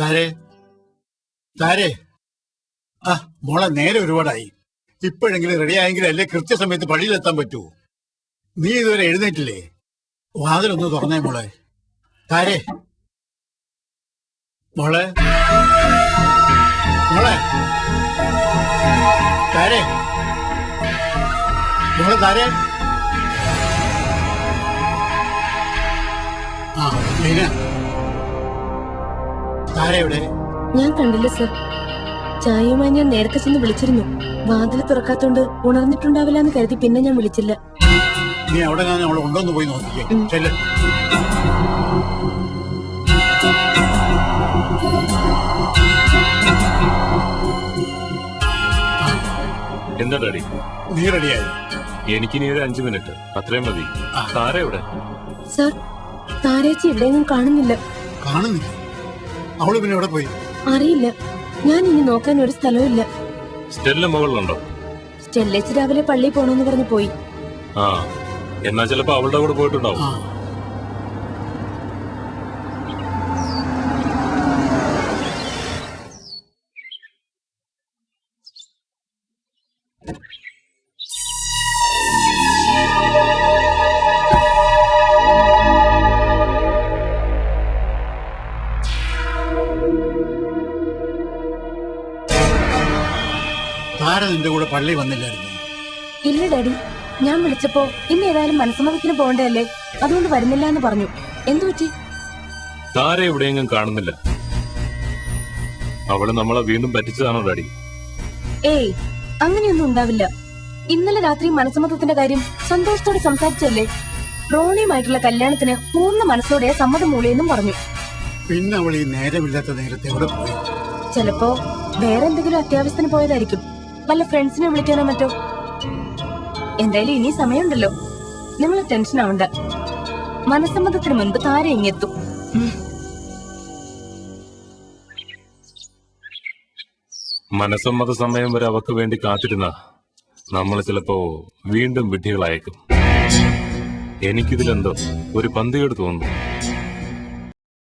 താരേ താരേ, ആ മോളെ നേരെ ഒരുപാടായി. ഇപ്പോഴെങ്കിലും റെഡിയായെങ്കിലും അല്ലേ കൃത്യസമയത്ത് പള്ളിയിലെത്താൻ പറ്റൂ. നീ ഇതുവരെ എഴുന്നേറ്റില്ലേ? വാതിലൊന്ന് തുറന്നേ മോളെ. താരേ, മോളെ മോളെ താരേ, മോളെ താരേ. ആ ലീന, താര എവിടെ? ഞാൻ കണ്ടില്ല സർ. ചായയുമായി ഞാൻ നേരത്തെ ചെന്ന് വിളിച്ചിരുന്നു. വാതിൽ തുറക്കാത്തോണ്ട് ഉണർന്നിട്ടുണ്ടാവില്ല എന്ന് കരുതി പിന്നെ ഞാൻ വിളിച്ചില്ല. നീ അവിടെ ഞാൻ അവളെ ഉണ്ടോന്ന് പോയി നോക്കിക്കേ. ചെല്ല്. എന്താ ഡാഡി? നീ റെഡിയായി? എനിക്കിനി ഒരു 5 മിനിറ്റ്, അത്രയും മതി. താര എവിടെ? സർ, താരേച്ചി എവിടെയെങ്കിലും കാണുന്നില്ല. കാണുന്നില്ല? അവള് പിന്നെ എവിടെ പോയി? അറിയില്ല. ഞാൻ ഇനി നോക്കാൻ ഒരു സ്ഥലവും ഇല്ല. സ്റ്റെല്ല മുകളിലുണ്ടോ? സ്റ്റെല്ലേച്ചി രാവിലെ പള്ളിയിൽ പോണെന്ന് പറഞ്ഞു പോയി. ആ, എന്നാ ചിലപ്പോ അവളുടെ കൂടെ പോയിട്ടുണ്ടാവും. താര നിന്റെ കൂടെ പള്ളി വന്നില്ലായിരുന്നു? ഇല്ല ഡാഡി, ഞാൻ വിളിച്ചപ്പോ ഇന്ന് ഏതായാലും മനസ്സമ്മതത്തിന് പോകണ്ടല്ലേ, അതുകൊണ്ട് വരുന്നില്ല എന്ന് പറഞ്ഞു. എന്തു പറ്റി? താര എവിടെയെങ്കിലും കാണുന്നില്ല. അവള് നമ്മളെ വീണ്ടും പറ്റിച്ചതാണോ ഡാഡി? ഏയ്, അങ്ങനെയൊന്നും ഉണ്ടാവില്ല. ഇന്നലെ രാത്രി മനസ്സമ്മതത്തിന്റെ കാര്യം സന്തോഷത്തോടെ സംസാരിച്ചല്ലേ. റോണിയുമായിട്ടുള്ള കല്യാണത്തിന് പൂർണ്ണ മനസ്സോടെ സമ്മതം മൂളിയെന്നും പറഞ്ഞു. പിന്നെ അവൾ ഈ നേരമില്ലാത്ത നേരത്തെ എവിടെ പോയി? ചിലപ്പോ വേറെ എന്തെങ്കിലും അത്യാവശ്യത്തിന് പോയതായിരിക്കും. വല്ല ഫ്രണ്ട്സിനെ വിളിക്കാനോ മറ്റോ. എന്തായാലും ഇനി സമയമുണ്ടല്ലോ, നിങ്ങൾ ടെൻഷൻ ആവണ്ട. മനസ്സമ്മതത്തിന് മുൻപ് താര ഇങ്ങെത്തും. മനസ്സമ്മത സമയം വരെ അവക്ക് വേണ്ടി കാത്തിരുന്ന നമ്മൾ ചിലപ്പോ വീണ്ടും വിഡ്ഢികളായേക്കും. എനിക്കിതിലെന്തോ ഒരു പന്തികേട് തോന്നുന്നു.